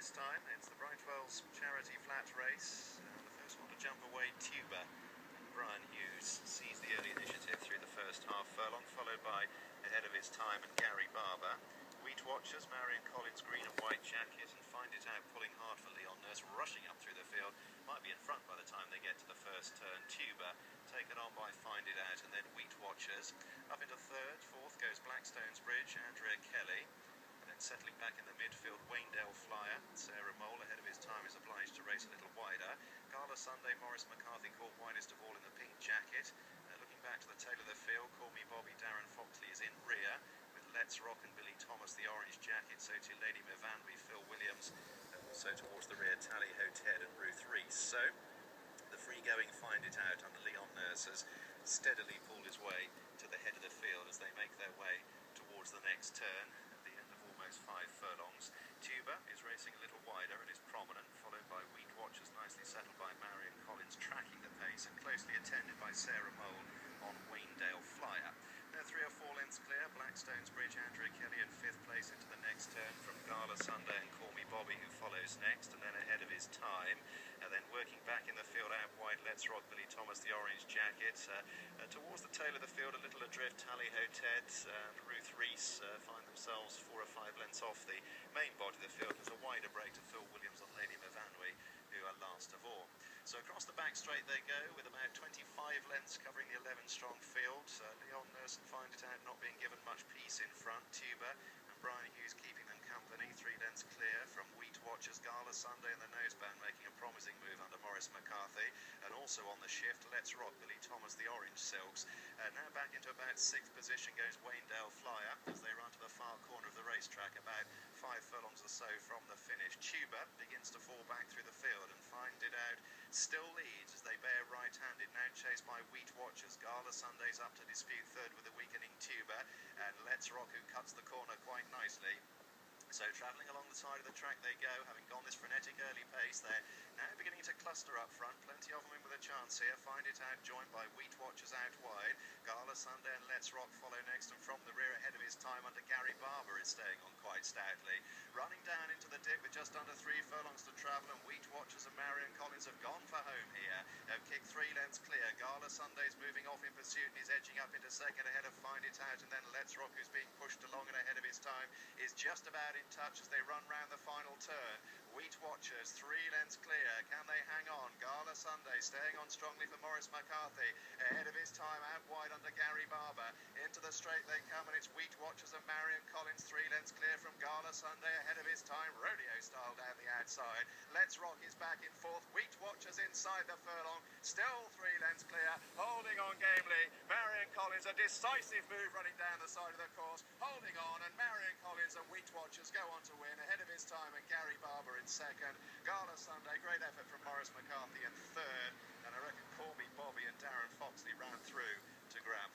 this time it's the Brightwell's charity flat race. The first one to jump away, Tuba. Brian Hughes seized the early initiative through the first half furlong, followed by ahead of his time and Gary Barber. Wheat Watchers, Marion Collins, green and white jacket, and Find It Out pulling hard for Leon Nurse, rushing up through the field. Might be in front by the time they get to the first turn. Tuba taken on by Find It Out, and then Wheat Watchers. Up into third, fourth goes Blackstone's Bridge, Andrea Kelly. And then settling back in the midfield, Waynedale Flyer. Sarah Mole ahead of his time is obliged to race a little wider. Gala Sunday, Maurice McCarthy caught widest of all in the pink jacket. Looking back to the tail of the field, Call Me Bobby, Darren Foxley is in rear. Let's Rock and Billy Thomas, the orange jacket, so to Lady Mivanby, Phil Williams, and also towards the rear, Tally Ho Ted and Ruth Rees. So, the free-going Find It Out under Leon Nurse has steadily pulled his way to the head of the field as they make their way towards the next turn at the end of almost 5 furlongs. Tuba is racing a little wider and is prominent, followed by Wheat Watchers, nicely settled by Marion Collins, tracking the pace, and closely attended by Sarah Mole on Waynedale Flyer. They're 3 or 4 lengths clear. Blackstone's Bridge, Andrea Kelly in 5th place into the next turn from Gala Sunday and Call Me Bobby, who follows next, and then ahead of his time. And then working back in the field out wide, Let's Rock, Billy Thomas, the orange jacket. Towards the tail of the field, a little adrift, Tally Ho Ted and Ruth Rees find themselves 4 or 5 lengths off the main body of the field. There's a wider break to Phil Williams and Lady Mivanby, who are last of all. So across the back straight they go, with about 25 lengths covering the 11-strong field. Leon Nurse and Find It Out not being given much peace in front. Tuba and Brian Hughes keeping them company. 3 lengths clear from Wheat Watchers. Gala Sunday and the noseband making a promising move under Maurice McCarthy. And also on the shift, Let's Rock, Billy Thomas, the orange silks. Now back into about 6th position goes Waynedale Flyer as they run to the far corner of the racetrack, about 5 furlongs or so from the finish. Tuba begins to fall back through the field, and Find It Out still leads as they bear right-handed, now chased by Wheat Watchers. Gala Sunday's up to dispute third with the weakening Tuba, and Let's Rock, who cuts the corner quite nicely. So travelling along the side of the track they go, having gone this frenetic early pace. They're now beginning to cluster up front, plenty of them in with a chance here. Find It Out joined by Wheat Watchers out wide. Gala Sunday and Let's Rock follow next, and from the rear ahead of his time under Gary Barber is staying on quite stoutly. Running down into the dip with just under 3 furlongs to travel, and Wheat Watchers and Marion Collins have gone for home here. They've kicked 3 lengths clear. Gala Sunday's moving off in pursuit and is edging up into second ahead of Find It Out, and then Let's Rock, who's being pushed along and ahead of his time, is just about in touch as they run round the final turn. Wheat Watchers 3 lengths clear. Can they hang on? Gala Sunday staying on strongly for Maurice McCarthy, ahead of his time out wide under Gary Barber. Into the straight they come, and it's Wheat Watchers and Marion Collins 3 lengths clear from Gala Sunday ahead of his time, rodeo style down the outside. Let's Rock is back in 4th. Wheat Watchers inside the furlong, still 3 lengths clear, holding on gamely. Marion Collins, a decisive move running down the side of the course, holding on, and Marion Collins and Wheat Watchers go on to win ahead of his time, and Gary Barber in second. Gala Sunday, great effort from Maurice McCarthy in third, and I reckon Call Me Bobby and Darren Foxley ran through to grab